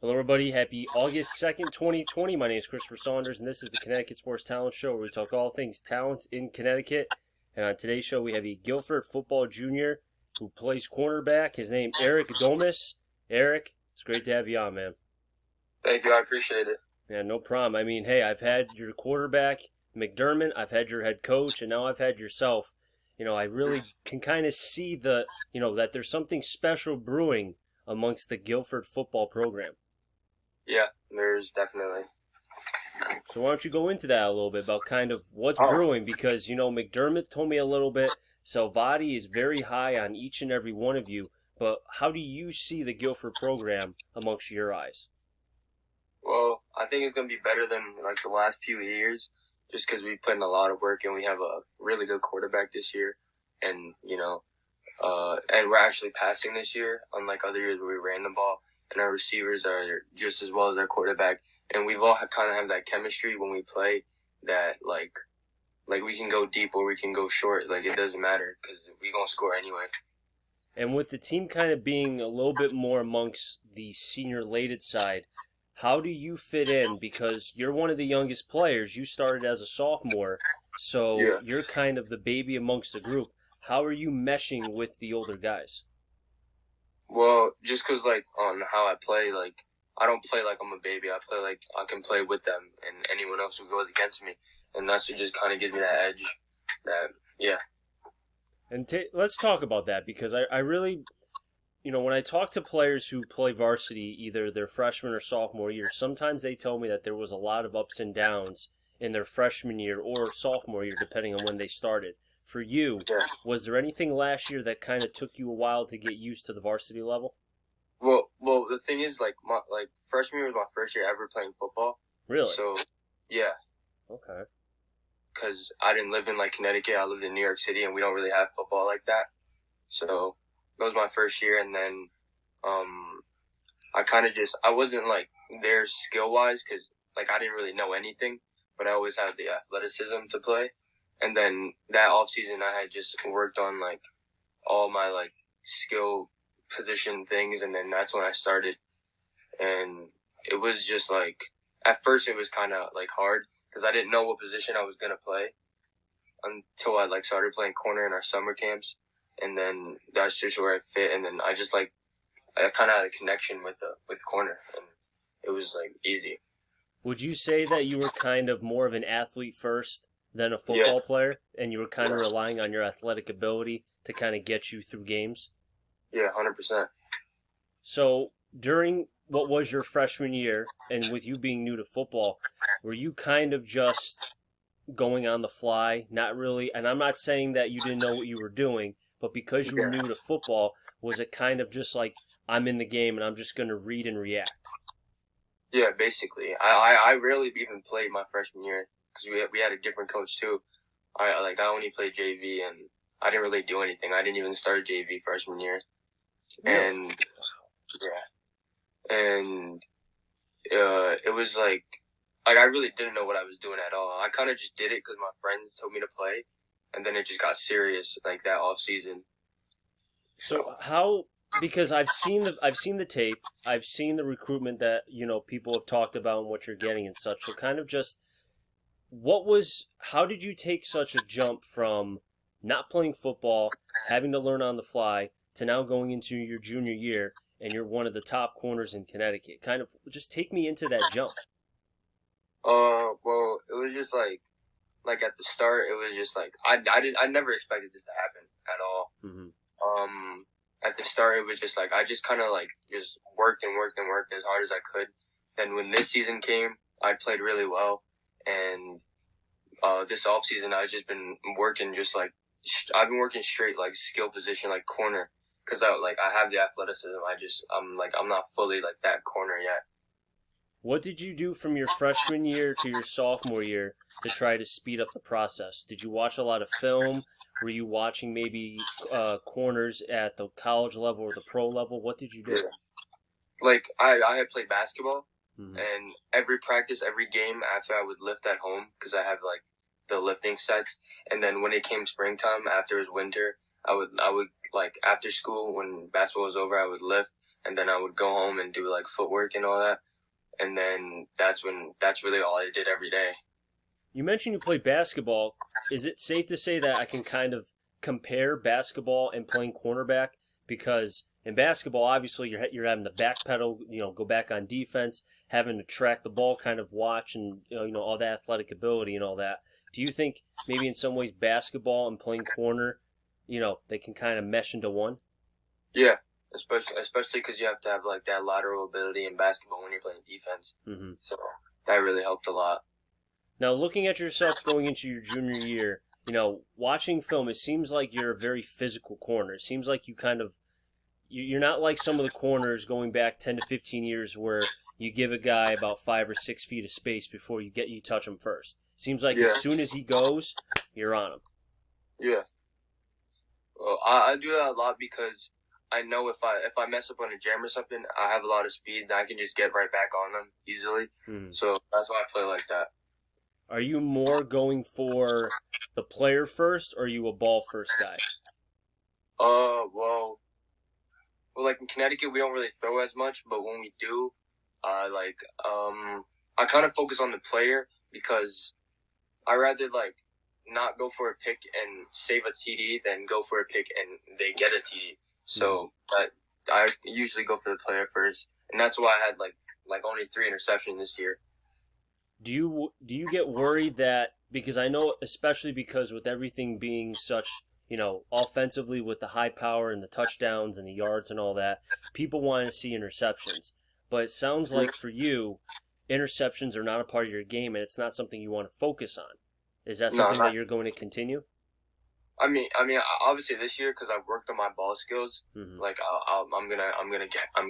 Hello, everybody. Happy August 2nd, 2020. My name is Christopher Saunders, and this is the Connecticut Sports Talent Show, where we talk all things talents in Connecticut. And on today's show, we have a Guilford football junior who plays cornerback. His name, Erick Dolmus. Erick, it's great to have you on, man. Thank you. I appreciate it. Yeah, no problem. I mean, hey, I've had your quarterback, McDermott. I've had your head coach, and now I've had yourself. I really can kind of see that there's something special brewing amongst the Guilford football program. Yeah, there's definitely. So why don't you go into that a little bit about kind of what's brewing? Because, McDermott told me a little bit. Salvati is very high on each and every one of you. But how do you see the Guilford program amongst your eyes? Well, I think it's going to be better than the last few years just because we put in a lot of work and we have a really good quarterback this year. And, and we're actually passing this year, unlike other years where we ran the ball. And our receivers are just as well as our quarterback. And we've all kind of have that chemistry when we play that, like we can go deep or we can go short. It doesn't matter because we're going to score anyway. And with the team kind of being a little bit more amongst the senior-lated side, how do you fit in? Because you're one of the youngest players. You started as a sophomore, so you're kind of the baby amongst the group. How are you meshing with the older guys? Well, just because, on how I play, I don't play like I'm a baby. I play like I can play with them and anyone else who goes against me. And that's what just kind of gives me that edge. And let's talk about that, because I really, when I talk to players who play varsity, either their freshman or sophomore year, sometimes they tell me that there was a lot of ups and downs in their freshman year or sophomore year, depending on when they started. For you, was there anything last year that kind of took you a while to get used to the varsity level? Well, the thing is, freshman year was my first year ever playing football. Really? So, yeah. Okay. Because I didn't live in, Connecticut. I lived in New York City, and we don't really have football like that. So, that was my first year, and then I wasn't, there skill-wise because, I didn't really know anything, but I always had the athleticism to play. And then that off-season, I had just worked on, all my, skill position things, and then that's when I started. And it was just, at first it was kind of, hard because I didn't know what position I was going to play until I, started playing corner in our summer camps. And then that's just where I fit. And then I just, I kind of had a connection with corner, and it was, easy. Would you say that you were kind of more of an athlete first than a football player, and you were kind of relying on your athletic ability to kind of get you through games? Yeah, 100%. So during what was your freshman year, and with you being new to football, were you kind of just going on the fly, not really, and I'm not saying that you didn't know what you were doing, but because you were new to football, was it kind of just like, I'm in the game and I'm just going to read and react? Yeah, basically. I rarely even played my freshman year because we had a different coach too. I only played JV, and I didn't really do anything. I didn't even start JV freshman year. And it was I really didn't know what I was doing at all. I kind of just did it because my friends told me to play, and then it just got serious that off season. So how? Because I've seen the tape, I've seen the recruitment that people have talked about and what you're getting and such. So kind of just how did you take such a jump from not playing football, having to learn on the fly, to now going into your junior year and you're one of the top corners in Connecticut? Kind of just take me into that jump. Well, it was just at the start, it was just I never expected this to happen at all. Mm-hmm. At the start, it was just I just kind of just worked and worked and worked as hard as I could. Then when this season came, I played really well, and this off season, I've just been working I've been working straight skill position corner, because I have the athleticism. I'm not fully that corner yet. What did you do from your freshman year to your sophomore year to try to speed up the process? Did you watch a lot of film? Were you watching maybe corners at the college level or the pro level? What did you do? I had played basketball, mm-hmm. and every practice, every game after I would lift at home because I have the lifting sets. And then when it came springtime, after it was winter, I would after school when basketball was over, I would lift. and then I would go home and do like footwork and all that, and then that's really all I did every day. You mentioned you play basketball. Is it safe to say that I can kind of compare basketball and playing cornerback? Because in basketball, obviously, you're having to backpedal, go back on defense, having to track the ball, kind of watch, and all that athletic ability and all that. Do you think maybe in some ways basketball and playing corner, they can kind of mesh into one? Yeah, especially because you have to have like that lateral ability in basketball when you're playing defense. Mm-hmm. So that really helped a lot. Now, looking at yourself going into your junior year, watching film, it seems like you're a very physical corner. It seems like you're not like some of the corners going back 10 to 15 years where you give a guy about 5 or 6 feet of space before you touch him first. It seems like as soon as he goes, you're on him. Yeah. Well, I do that a lot because I know if I mess up on a jam or something, I have a lot of speed and I can just get right back on them easily. So that's why I play like that. Are you more going for the player first, or are you a ball first guy? Well, like in Connecticut, we don't really throw as much, but when we do, I kind of focus on the player because I rather like not go for a pick and save a TD than go for a pick and they get a TD. So I usually go for the player first, and that's why I had like only 3 interceptions this year. Do you get worried that, because I know, especially because with everything being such, offensively with the high power and the touchdowns and the yards and all that, people want to see interceptions. But it sounds like for you, interceptions are not a part of your game, and it's not something you want to focus on. Is that something that you're going to continue? I mean, obviously this year because I've worked on my ball skills, like I'm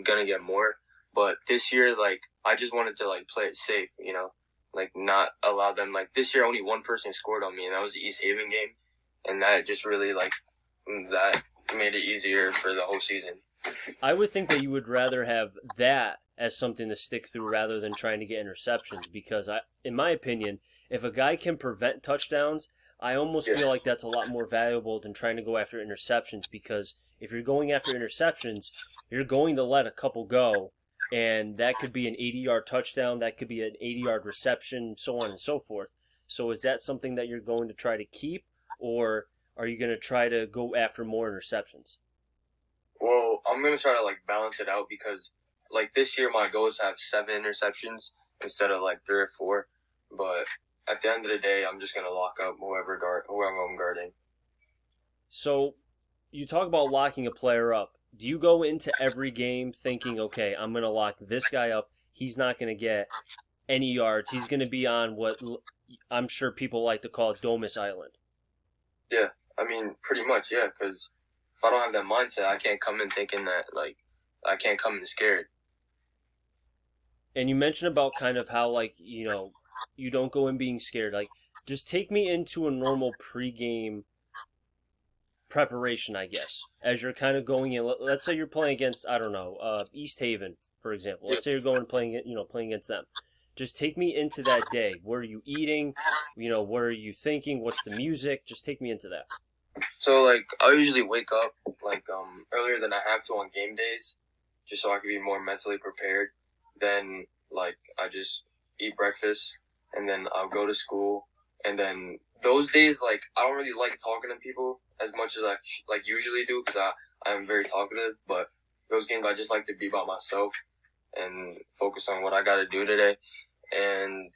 gonna get more. But this year, like I just wanted to like play it safe, like not allow them. Like this year, only one person scored on me, and that was the East Haven game, and that just really that made it easier for the whole season. I would think that you would rather have that as something to stick through rather than trying to get interceptions, because in my opinion, if a guy can prevent touchdowns, I almost feel like that's a lot more valuable than trying to go after interceptions, because if you're going after interceptions, you're going to let a couple go, and that could be an 80-yard touchdown, that could be an 80-yard reception, so on and so forth. So is that something that you're going to try to keep, or are you going to try to go after more interceptions? Well, I'm going to try to balance it out because this year my goal is to have 7 interceptions instead of 3 or 4, but at the end of the day, I'm just going to lock up whoever I'm guarding. So you talk about locking a player up. Do you go into every game thinking, okay, I'm going to lock this guy up. He's not going to get any yards. He's going to be on what I'm sure people like to call Dolmus Island. Yeah, I mean, pretty much, yeah, because if I don't have that mindset, I can't come in thinking that, I can't come in scared. And you mentioned about kind of how, you don't go in being scared. Just take me into a normal pregame preparation, I guess, as you're kind of going in. Let's say you're playing against, I don't know, East Haven, for example. Let's say you're going and playing against them. Just take me into that day. What are you eating? What are you thinking? What's the music? Just take me into that. So, I usually wake up, earlier than I have to on game days, just so I can be more mentally prepared. Then, I just eat breakfast, and then I'll go to school. And then those days, I don't really like talking to people as much as I usually do because I'm very talkative. But those games, I just like to be by myself and focus on what I got to do today. And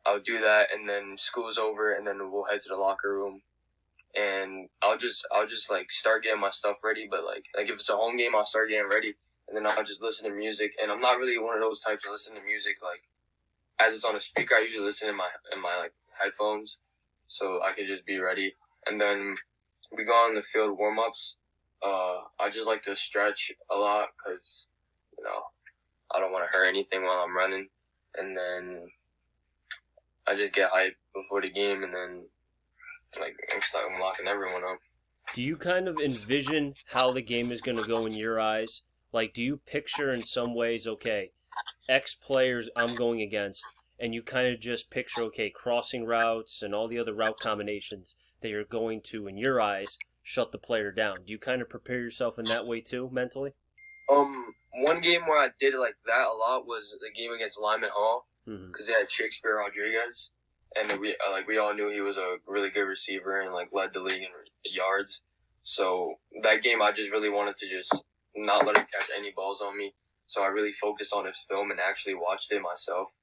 I'll do that, and then school's over, and then we'll head to the locker room. And I'll just start getting my stuff ready. But if it's a home game, I'll start getting ready, and then I'll just listen to music. And I'm not really one of those types to listen to music as it's on a speaker. I usually listen in my headphones, so I can just be ready. And then we go on the field warm-ups. I just like to stretch a lot because I don't want to hurt anything while I'm running. And then I just get hyped before the game, and then I'm locking everyone up. Do you kind of envision how the game is going to go in your eyes? Do you picture in some ways, okay, X players I'm going against, and you kind of just picture, okay, crossing routes and all the other route combinations that you're going to, in your eyes, shut the player down? Do you kind of prepare yourself in that way too, mentally? one game where I did like that a lot was the game against Lyman Hall because they had Shakespeare Rodriguez, and we all knew he was a really good receiver and like led the league in yards. So that game, I just really wanted to just not let him catch any balls on me. So I really focused on his film and actually watched it myself,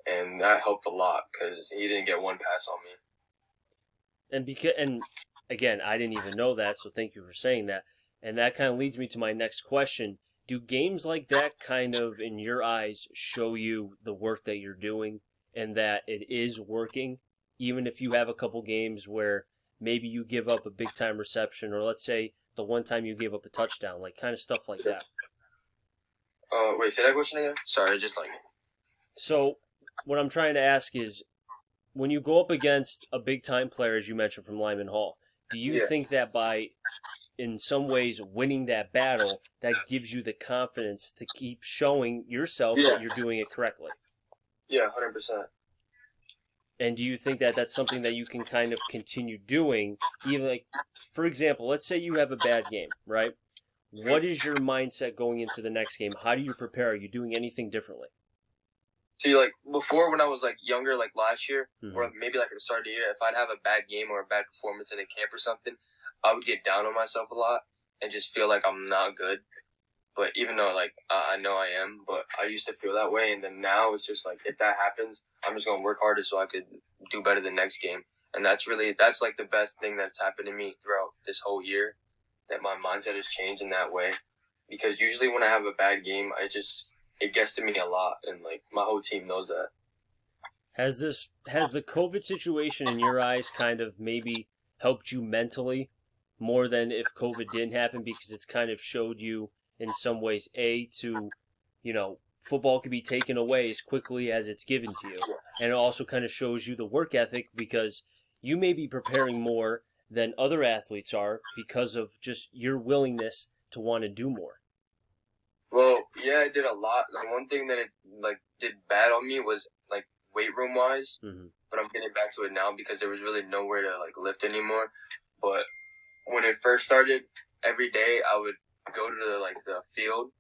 and that helped a lot because he didn't get one pass on me. And again, I didn't even know that, so thank you for saying that. And that kind of leads me to my next question. Do games like that kind of, in your eyes, show you the work that you're doing and that it is working, even if you have a couple games where maybe you give up a big-time reception, or let's say the one time you gave up a touchdown, like kind of stuff like that? Wait, say that question again? Sorry, just like... So what I'm trying to ask is, when you go up against a big-time player, as you mentioned, from Lyman Hall, do you think that by, in some ways, winning that battle, that gives you the confidence to keep showing yourself that you're doing it correctly? Yeah, 100%. And do you think that that's something that you can kind of continue doing, even like, for example, let's say you have a bad game, right? What is your mindset going into the next game? How do you prepare? Are you doing anything differently? See, like, before when I was, like, younger, like, last year, or maybe, like, at the start of the year, if I'd have a bad game or a bad performance in a camp or something, I would get down on myself a lot and just feel like I'm not good. But even though, like, I know I am, but I used to feel that way, and then now it's just, like, if that happens, I'm just going to work harder so I could do better the next game. And that's, like, the best thing that's happened to me throughout this whole year, that my mindset has changed in that way. Because usually when I have a bad game, it gets to me a lot, and like my whole team knows that. Has the COVID situation in your eyes kind of maybe helped you mentally more than if COVID didn't happen, because it's kind of showed you in some ways football can be taken away as quickly as it's given to you, and it also kind of shows you the work ethic, because you may be preparing more than other athletes are because of just your willingness to want to do more. Well, yeah, I did a lot. Like, one thing that it did bad on me was like weight room wise, but I'm getting back to it now because there was really nowhere to like lift anymore. But when it first started, every day I would go to the field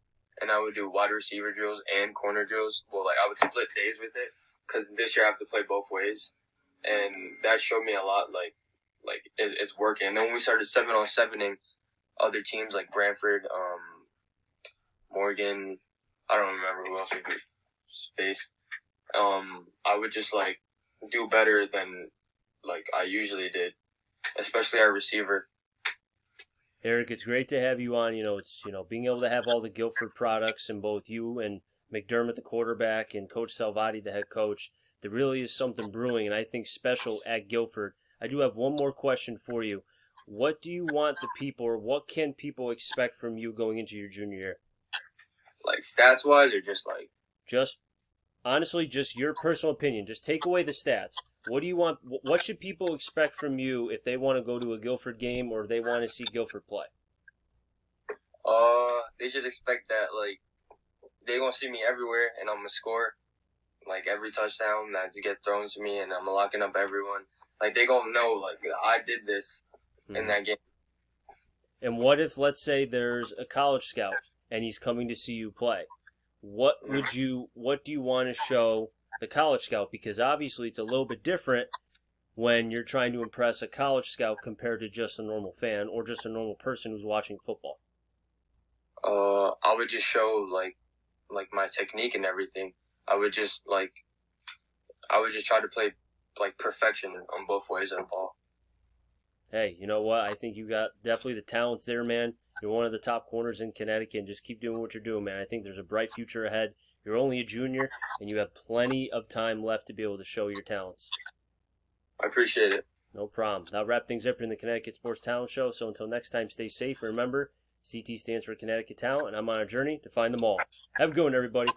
and I would do wide receiver drills and corner drills. Well, like I would split days with it because this year I have to play both ways, and that showed me a lot. Like it's working. And then when we started 7-on-7ing other teams like Brantford, Morgan, I don't remember who else we faced. I would just like do better than like I usually did, especially our receiver. Erick, it's great to have you on. It's being able to have all the Guilford products, and both you and McDermott, the quarterback, and Coach Salvati, the head coach. There really is something brewing, and I think special at Guilford. I do have one more question for you. What do you want the people, or what can people expect from you going into your junior year? Like stats wise, or just like? Honestly, just your personal opinion. Just take away the stats. What do you want? What should people expect from you if they want to go to a Guilford game or they want to see Guilford play? They should expect that like they're gonna see me everywhere, and I'm gonna score like every touchdown that you get thrown to me, and I'm locking up everyone. Like they gonna know like I did this in that game. And what if, let's say, there's a college scout and he's coming to see you play? What do you want to show the college scout? Because obviously it's a little bit different when you're trying to impress a college scout compared to just a normal fan or just a normal person who's watching football. I would just show like my technique and everything. I would just try to play like perfection on both ways of the ball. Hey, you know what? I think you got definitely the talents there, man. You're one of the top corners in Connecticut, and just keep doing what you're doing, man. I think there's a bright future ahead. You're only a junior, and you have plenty of time left to be able to show your talents. I appreciate it. No problem. That'll wrap things up here in the Connecticut Sports Talent Show. So until next time, stay safe. And remember, CT stands for Connecticut Talent, and I'm on a journey to find them all. Have a good one, everybody.